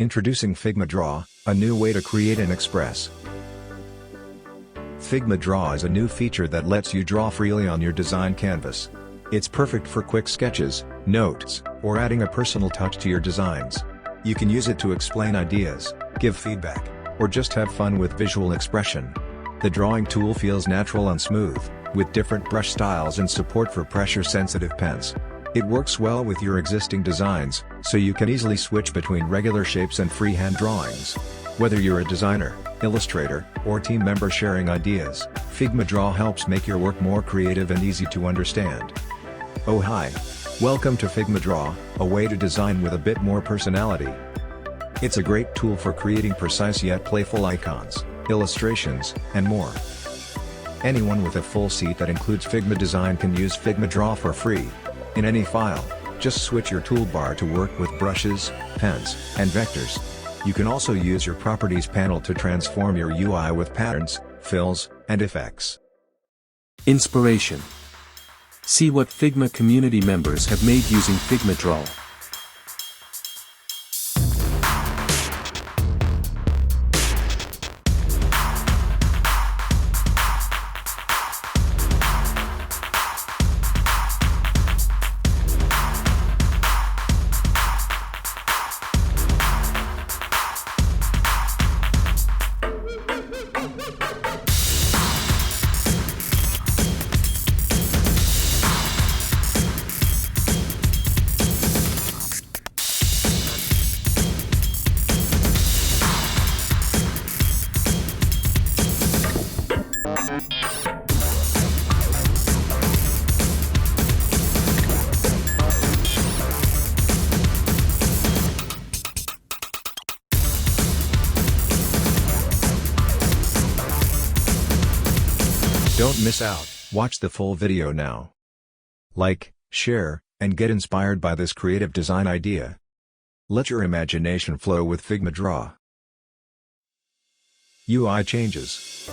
Introducing Figma Draw, a new way to create and express. Figma Draw is a new feature that lets you draw freely on your design canvas. It's perfect for quick sketches, notes, or adding a personal touch to your designs. You can use it to explain ideas, give feedback, or just have fun with visual expression. The drawing tool feels natural and smooth, with different brush styles and support for pressure-sensitive pens. It works well with your existing designs, so you can easily switch between regular shapes and freehand drawings. Whether you're a designer, illustrator, or team member sharing ideas, Figma Draw helps make your work more creative and easy to understand. Oh hi! Welcome to Figma Draw, a way to design with a bit more personality. It's a great tool for creating precise yet playful icons, illustrations, and more. Anyone with a full suite that includes Figma Design can use Figma Draw for free. In any file, just switch your toolbar to work with brushes, pens, and vectors. You can also use your Properties panel to transform your UI with patterns, fills, and effects. Inspiration. See what Figma community members have made using Figma Draw. Don't miss out, watch the full video now. Like, share, and get inspired by this creative design idea. Let your imagination flow with Figma Draw. UI changes.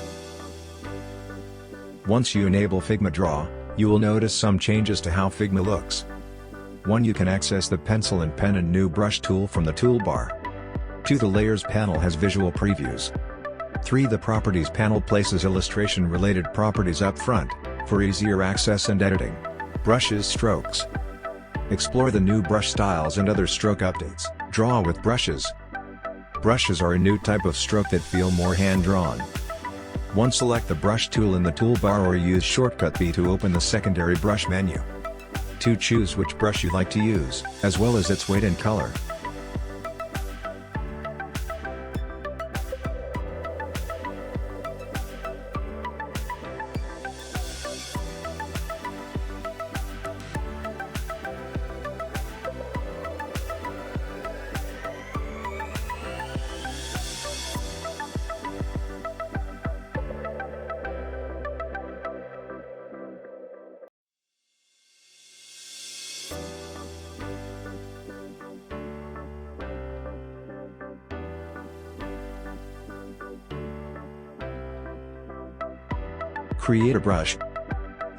Once you enable Figma Draw, you will notice some changes to how Figma looks. 1. You can access the pencil and pen and new brush tool from the toolbar. 2. The Layers panel has visual previews. 3. The Properties panel places illustration-related properties up front, for easier access and editing. Brushes, strokes. Explore the new brush styles and other stroke updates. Draw with brushes. Brushes are a new type of stroke that feel more hand-drawn. 1. Select the brush tool in the toolbar or use shortcut B to open the secondary brush menu. 2. Choose which brush you like to use, as well as its weight and color. Create a brush.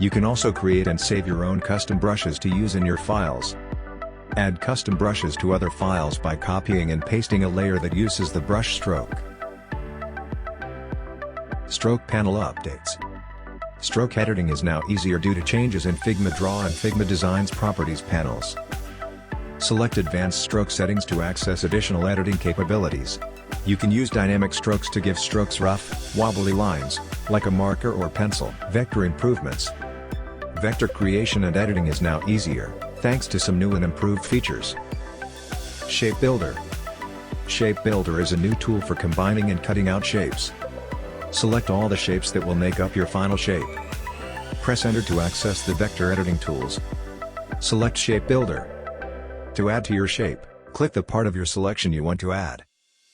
You can also create and save your own custom brushes to use in your files. Add custom brushes to other files by copying and pasting a layer that uses the brush stroke. Stroke panel updates. Stroke editing is now easier due to changes in Figma Draw and Figma Design's Properties panels. Select Advanced Stroke settings to access additional editing capabilities. You can use dynamic strokes to give strokes rough, wobbly lines, like a marker or pencil. Vector improvements. Vector creation and editing is now easier, thanks to some new and improved features. Shape Builder. Shape Builder is a new tool for combining and cutting out shapes. Select all the shapes that will make up your final shape. Press Enter to access the vector editing tools. Select Shape Builder. To add to your shape, click the part of your selection you want to add.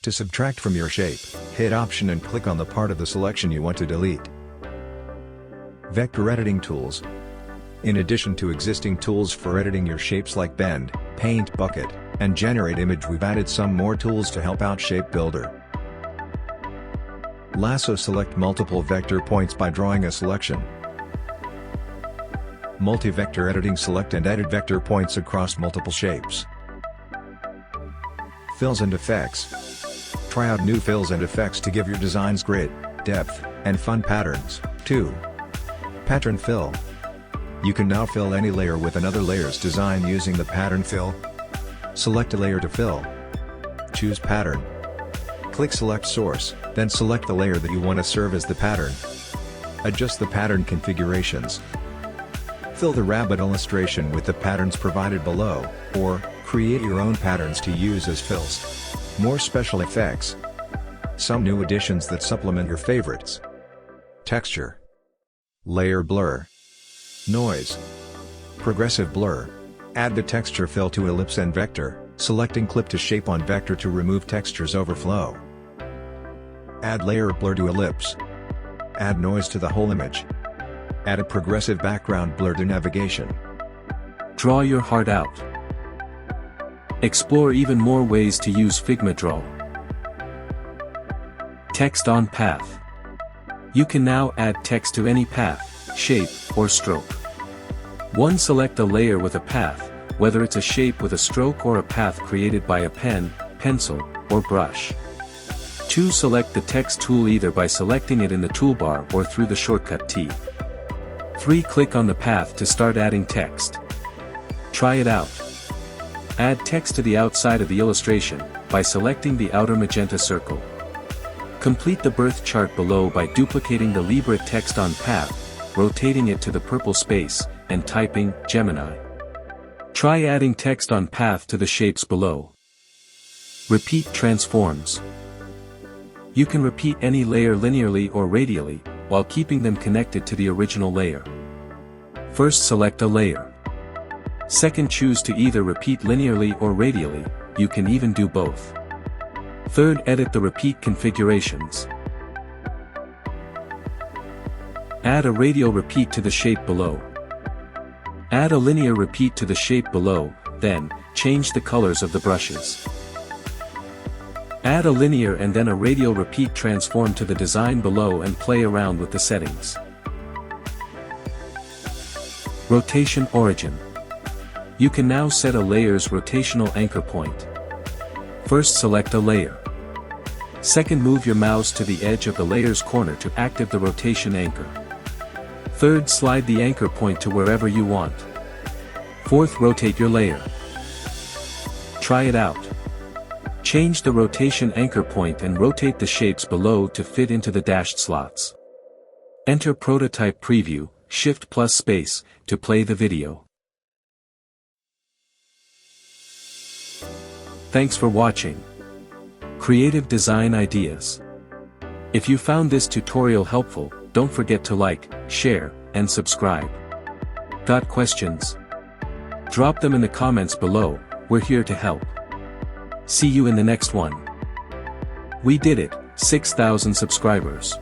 To subtract from your shape, hit Option and click on the part of the selection you want to delete. Vector editing tools. In addition to existing tools for editing your shapes like Bend, Paint Bucket, and Generate Image, we've added some more tools to help out Shape Builder. Lasso. Select multiple vector points by drawing a selection. Multi-vector editing. Select and edit vector points across multiple shapes. Fills and effects. Try out new fills and effects to give your designs grit, depth, and fun patterns. 2. Pattern fill. You can now fill any layer with another layer's design using the pattern fill. Select a layer to fill. Choose pattern. Click select source, then select the layer that you want to serve as the pattern. Adjust the pattern configurations. Fill the rabbit illustration with the patterns provided below, or create your own patterns to use as fills. More special effects. Some new additions that supplement your favorites. Texture. Layer blur. Noise. Progressive blur. Add the texture fill to ellipse and vector, selecting clip to shape on vector to remove texture's overflow. Add layer blur to ellipse. Add noise to the whole image. Add a progressive background blur to navigation. Draw your heart out. Explore even more ways to use Figma Draw. Text on path. You can now add text to any path, shape, or stroke. 1. Select a layer with a path, whether it's a shape with a stroke or a path created by a pen, pencil, or brush. 2. Select the text tool either by selecting it in the toolbar or through the shortcut T. 3. Click on the path to start adding text. Try it out. Add text to the outside of the illustration, by selecting the outer magenta circle. Complete the birth chart below by duplicating the Libre text on path, rotating it to the purple space, and typing Gemini. Try adding text on path to the shapes below. Repeat transforms. You can repeat any layer linearly or radially, while keeping them connected to the original layer. First, select a layer. Second, choose to either repeat linearly or radially, you can even do both. Third, edit the repeat configurations. Add a radial repeat to the shape below. Add a linear repeat to the shape below, then, change the colors of the brushes. Add a linear and then a radial repeat transform to the design below and play around with the settings. Rotation origin. You can now set a layer's rotational anchor point. First, select a layer. Second, move your mouse to the edge of the layer's corner to activate the rotation anchor. Third, slide the anchor point to wherever you want. Fourth, rotate your layer. Try it out. Change the rotation anchor point and rotate the shapes below to fit into the dashed slots. Enter prototype preview, Shift plus space, to play the video. Thanks for watching. Creative design ideas. If you found this tutorial helpful, don't forget to like, share, and subscribe. Got questions? Drop them in the comments below, we're here to help. See you in the next one. We did it, 6,000 subscribers.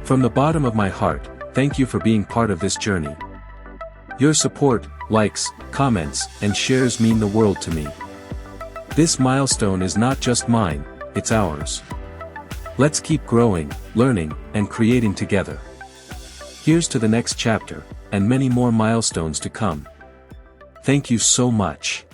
From the bottom of my heart, thank you for being part of this journey. Your support, likes, comments, and shares mean the world to me. This milestone is not just mine, it's ours. Let's keep growing, learning, and creating together. Here's to the next chapter, and many more milestones to come. Thank you so much.